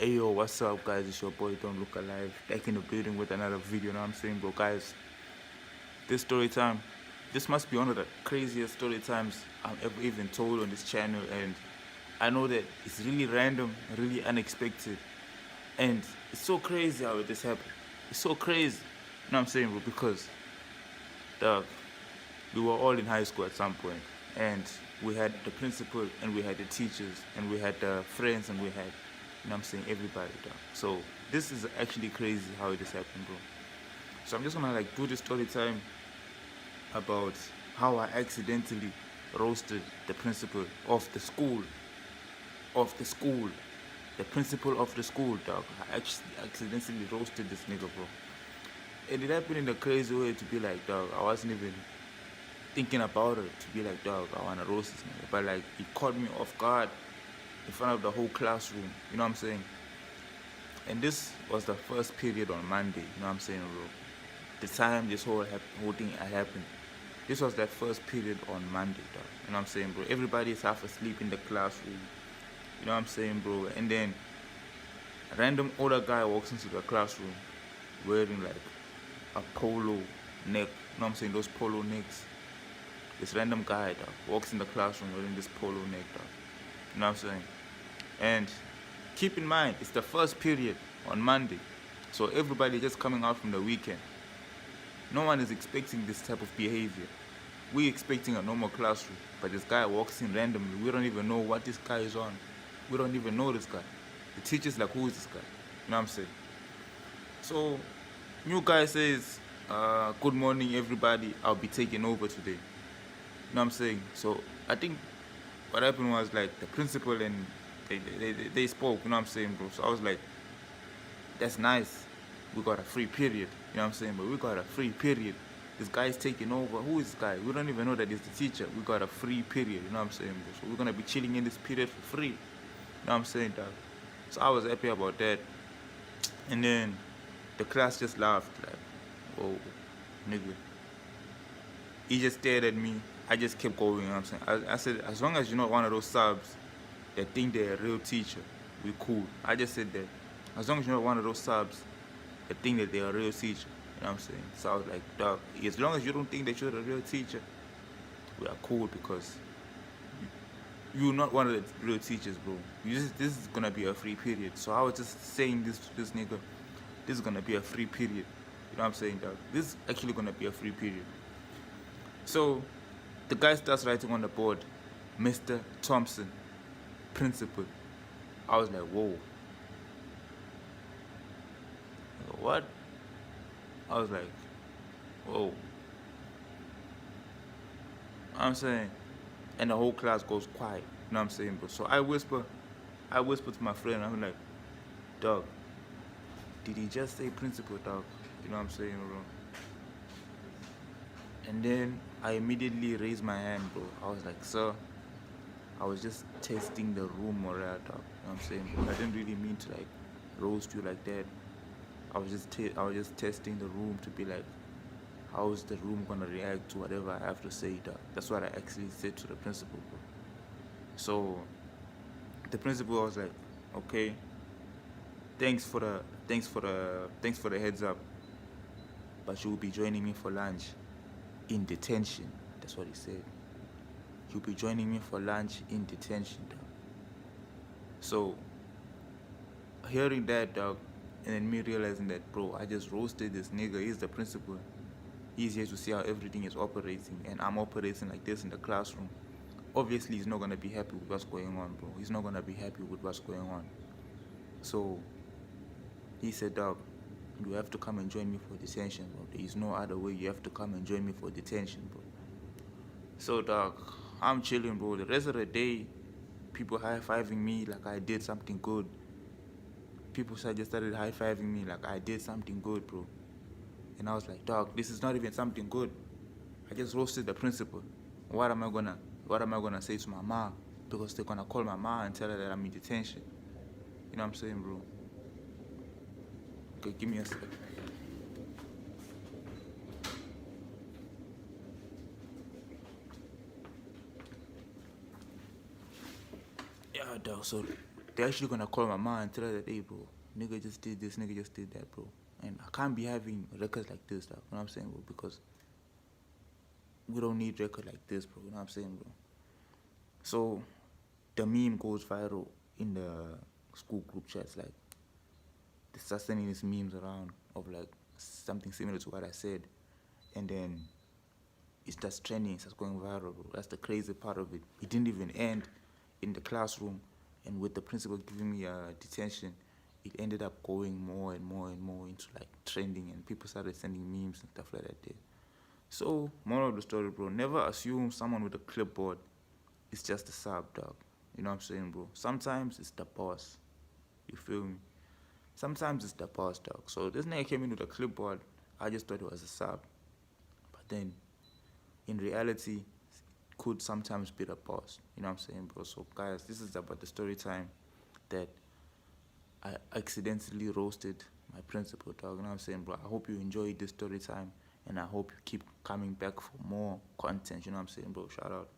Hey yo, what's up guys? It's your boy Don't Look Alive, back in the building with another video. You know what I'm saying, bro? Guys, this story time, this must be one of the craziest story times I've ever even told on this channel. And I know that it's really random, really unexpected, and it's so crazy how this happened. It's so crazy, you know what I'm saying, bro? Because dog, we were all in high school at some point, and we had the principal, and we had the teachers, and we had the friends, and we had, you know what I'm saying, everybody, dog. So this is actually crazy how this happened, bro. So I'm just gonna like do this story time about how I accidentally roasted the principal of the school, the principal of the school, dog. I actually accidentally roasted this nigga, bro. And it happened in a crazy way to be like, dog, I wasn't even thinking about it, to be like, dog, I wanna roast this nigga. But like, it caught me off guard in front of the whole classroom, you know what I'm saying? And this was the first period on Monday, you know what I'm saying, bro? The time this whole thing happened, this was that first period on Monday, dog. You know what I'm saying, bro? Everybody is half asleep in the classroom, you know what I'm saying, bro? And then a random older guy walks into the classroom wearing like a polo neck, you know what I'm saying, those polo necks. This random guy, dog, walks in the classroom wearing this polo neck, dog. You know what I'm saying? And keep in mind, it's the first period on Monday, so everybody just coming out from the weekend. No one is expecting this type of behavior. We're expecting a normal classroom, but this guy walks in randomly. We don't even know what this guy is on. We don't even know this guy. The teacher's like, who is this guy? You know what I'm saying? So, new guy says, good morning everybody, I'll be taking over today. You know what I'm saying? So, I think what happened was like the principal and they spoke, you know what I'm saying, bro? So I was like, that's nice. We got a free period, you know what I'm saying? But we got a free period. This guy's taking over. Who is this guy? We don't even know that he's the teacher. We got a free period, you know what I'm saying, bro? So we're gonna be chilling in this period for free. You know what I'm saying, dog? So I was happy about that. And then the class just laughed, like, whoa, nigga. He just stared at me. I just kept going, you know what I'm saying? I said, as long as you're not one of those subs that think they're a real teacher, we cool. I just said that. As long as you're not one of those subs that think that they're a real teacher, you know what I'm saying? So I was like, dog, as long as you don't think that you're a real teacher, we are cool, because you're not one of the real teachers, bro. This is gonna be a free period. So I was just saying this to this nigga, this is gonna be a free period. You know what I'm saying, dog? This is actually gonna be a free period. So the guy starts writing on the board, Mr. Thompson, principal. I was like, whoa. What? I was like, whoa. I'm saying, and the whole class goes quiet. You know what I'm saying, bro? So I whisper to my friend. I'm like, dog, did he just say principal, dog? You know what I'm saying, bro? And then I immediately raised my hand, bro. I was like, sir, I was just testing the room morale, dog. You know what I'm saying, bro? I didn't really mean to like roast you like that. I was just testing the room to be like, how is the room gonna react to whatever I have to say, dog? That's what I actually said to the principal, bro. So the principal was like, okay, thanks for the heads up, but you'll be joining me for lunch in detention. That's what he said. You'll be joining me for lunch in detention, dog. So hearing that, dog, and then me realizing that, bro, I just roasted this nigga. He's the principal. He's here to see how everything is operating, and I'm operating like this in the classroom. Obviously, he's not gonna be happy with what's going on, bro. He's not gonna be happy with what's going on. So he said, dog, you have to come and join me for detention, bro. There is no other way. You have to come and join me for detention, bro. So, dog, I'm chilling, bro. The rest of the day, people high-fiving me like I did something good. People just started high-fiving me like I did something good, bro. And I was like, dog, this is not even something good. I just roasted the principal. What am I gonna say to my mom? Because they're gonna call my mom and tell her that I'm in detention. You know what I'm saying, bro? Okay, give me a second. Yeah, dog, so they're actually gonna call my mom and tell her that, hey, bro, nigga just did this, nigga just did that, bro. And I can't be having records like this, dog. You know what I'm saying, bro? Because we don't need record like this, bro. You know what I'm saying, bro? So the meme goes viral in the school group chats, like they start sending these memes around of like something similar to what I said, and then it starts trending, it starts going viral, bro. That's the crazy part of it. It didn't even end in the classroom, and with the principal giving me a detention, it ended up going more and more and more into like trending, and people started sending memes and stuff like that there. So, moral of the story, bro, never assume someone with a clipboard is just a sub, dog. You know what I'm saying, bro? Sometimes it's the boss. You feel me? Sometimes it's the boss, dog. So this nigga came in with a clipboard. I just thought it was a sub. But then, in reality, it could sometimes be the boss. You know what I'm saying, bro? So, guys, this is about the story time that I accidentally roasted my principal, dog. You know what I'm saying, bro? I hope you enjoyed this story time, and I hope you keep coming back for more content. You know what I'm saying, bro? Shout out.